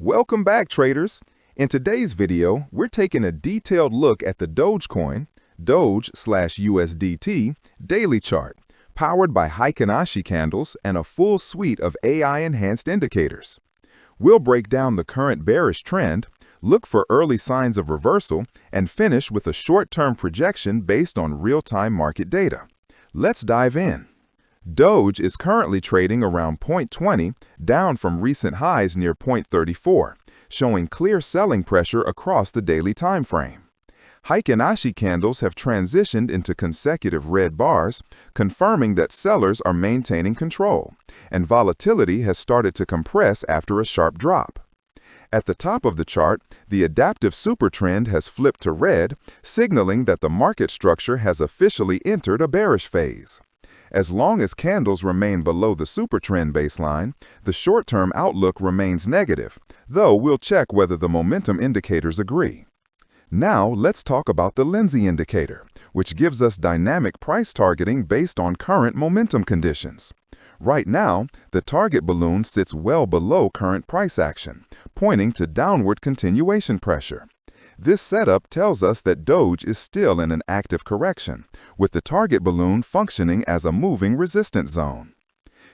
Welcome back, traders. In today's video, we're taking a detailed look at the Dogecoin, Doge/USDT, daily chart, powered by Heikin Ashi candles and a full suite of AI-enhanced indicators. We'll break down the current bearish trend, look for early signs of reversal, and finish with a short-term projection based on real-time market data. Let's dive in. Doge is currently trading around 0.20, down from recent highs near 0.34, showing clear selling pressure across the daily time frame. Heikin Ashi candles have transitioned into consecutive red bars, confirming that sellers are maintaining control, and volatility has started to compress after a sharp drop. At the top of the chart, the adaptive SuperTrend has flipped to red, signaling that the market structure has officially entered a bearish phase. As long as candles remain below the SuperTrend baseline, the short-term outlook remains negative, though we'll check whether the momentum indicators agree. Now, let's talk about the Lindsey indicator, which gives us dynamic price targeting based on current momentum conditions. Right now, the target balloon sits well below current price action, pointing to downward continuation pressure. This setup tells us that Doge is still in an active correction, with the target balloon functioning as a moving resistance zone.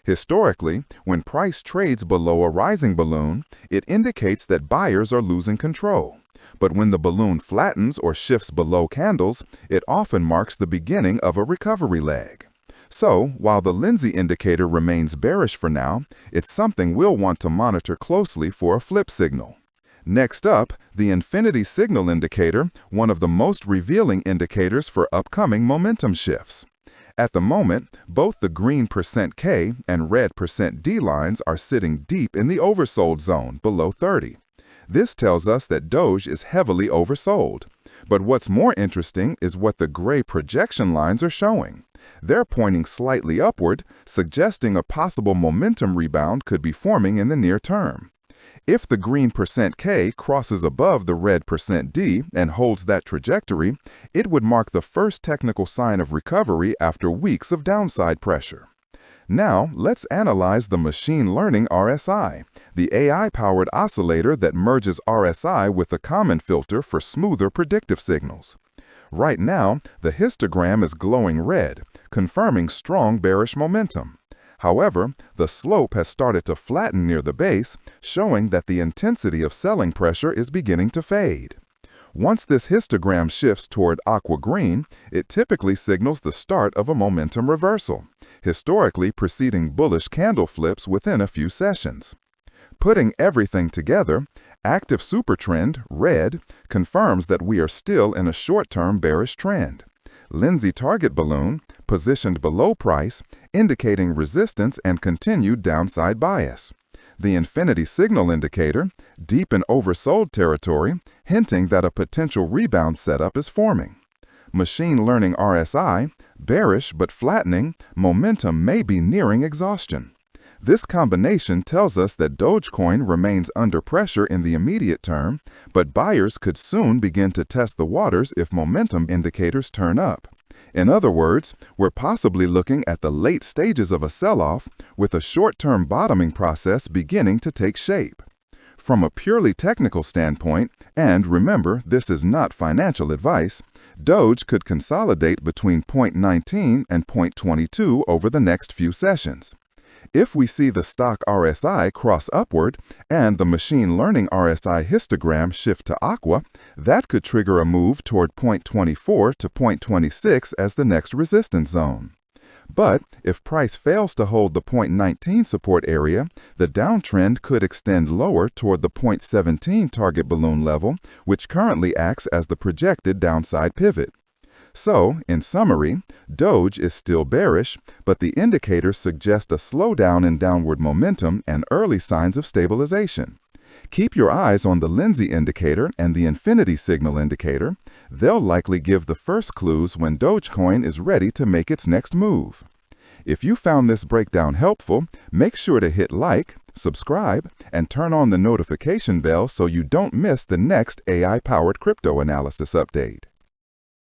Historically, when price trades below a rising balloon, it indicates that buyers are losing control. But when the balloon flattens or shifts below candles, it often marks the beginning of a recovery leg. So, while the Lindsey indicator remains bearish for now, it's something we'll want to monitor closely for a flip signal. Next up, the infinity signal indicator, one of the most revealing indicators for upcoming momentum shifts. At the moment, both the green %K and red %D lines are sitting deep in the oversold zone below 30. This tells us that Doge is heavily oversold. But what's more interesting is what the gray projection lines are showing. They're pointing slightly upward, suggesting a possible momentum rebound could be forming in the near term. If the green %K crosses above the red %D and holds that trajectory, it would mark the first technical sign of recovery after weeks of downside pressure. Now, let's analyze the Machine Learning RSI, the AI-powered oscillator that merges RSI with a common filter for smoother predictive signals. Right now, the histogram is glowing red, confirming strong bearish momentum. However, the slope has started to flatten near the base, showing that the intensity of selling pressure is beginning to fade. Once this histogram shifts toward aqua green, it typically signals the start of a momentum reversal, historically preceding bullish candle flips within a few sessions. Putting everything together, active SuperTrend, red, confirms that we are still in a short-term bearish trend. Lindsey target balloon, positioned below price, indicating resistance and continued downside bias. The infinity signal indicator, deep in oversold territory, hinting that a potential rebound setup is forming. Machine Learning RSI, bearish but flattening, momentum may be nearing exhaustion. This combination tells us that Dogecoin remains under pressure in the immediate term, but buyers could soon begin to test the waters if momentum indicators turn up. In other words, we're possibly looking at the late stages of a sell-off, with a short-term bottoming process beginning to take shape. From a purely technical standpoint, and remember, this is not financial advice, Doge could consolidate between 0.19 and 0.22 over the next few sessions. If we see the Stoch RSI cross upward and the Machine Learning RSI histogram shift to aqua, that could trigger a move toward 0.24 to 0.26 as the next resistance zone. But if price fails to hold the 0.19 support area, the downtrend could extend lower toward the 0.17 target balloon level, which currently acts as the projected downside pivot. So, in summary, Doge is still bearish, but the indicators suggest a slowdown in downward momentum and early signs of stabilization. Keep your eyes on the Lindsey indicator and the infinity signal indicator. They'll likely give the first clues when Dogecoin is ready to make its next move. If you found this breakdown helpful, make sure to hit like, subscribe, and turn on the notification bell so you don't miss the next AI-powered crypto analysis update.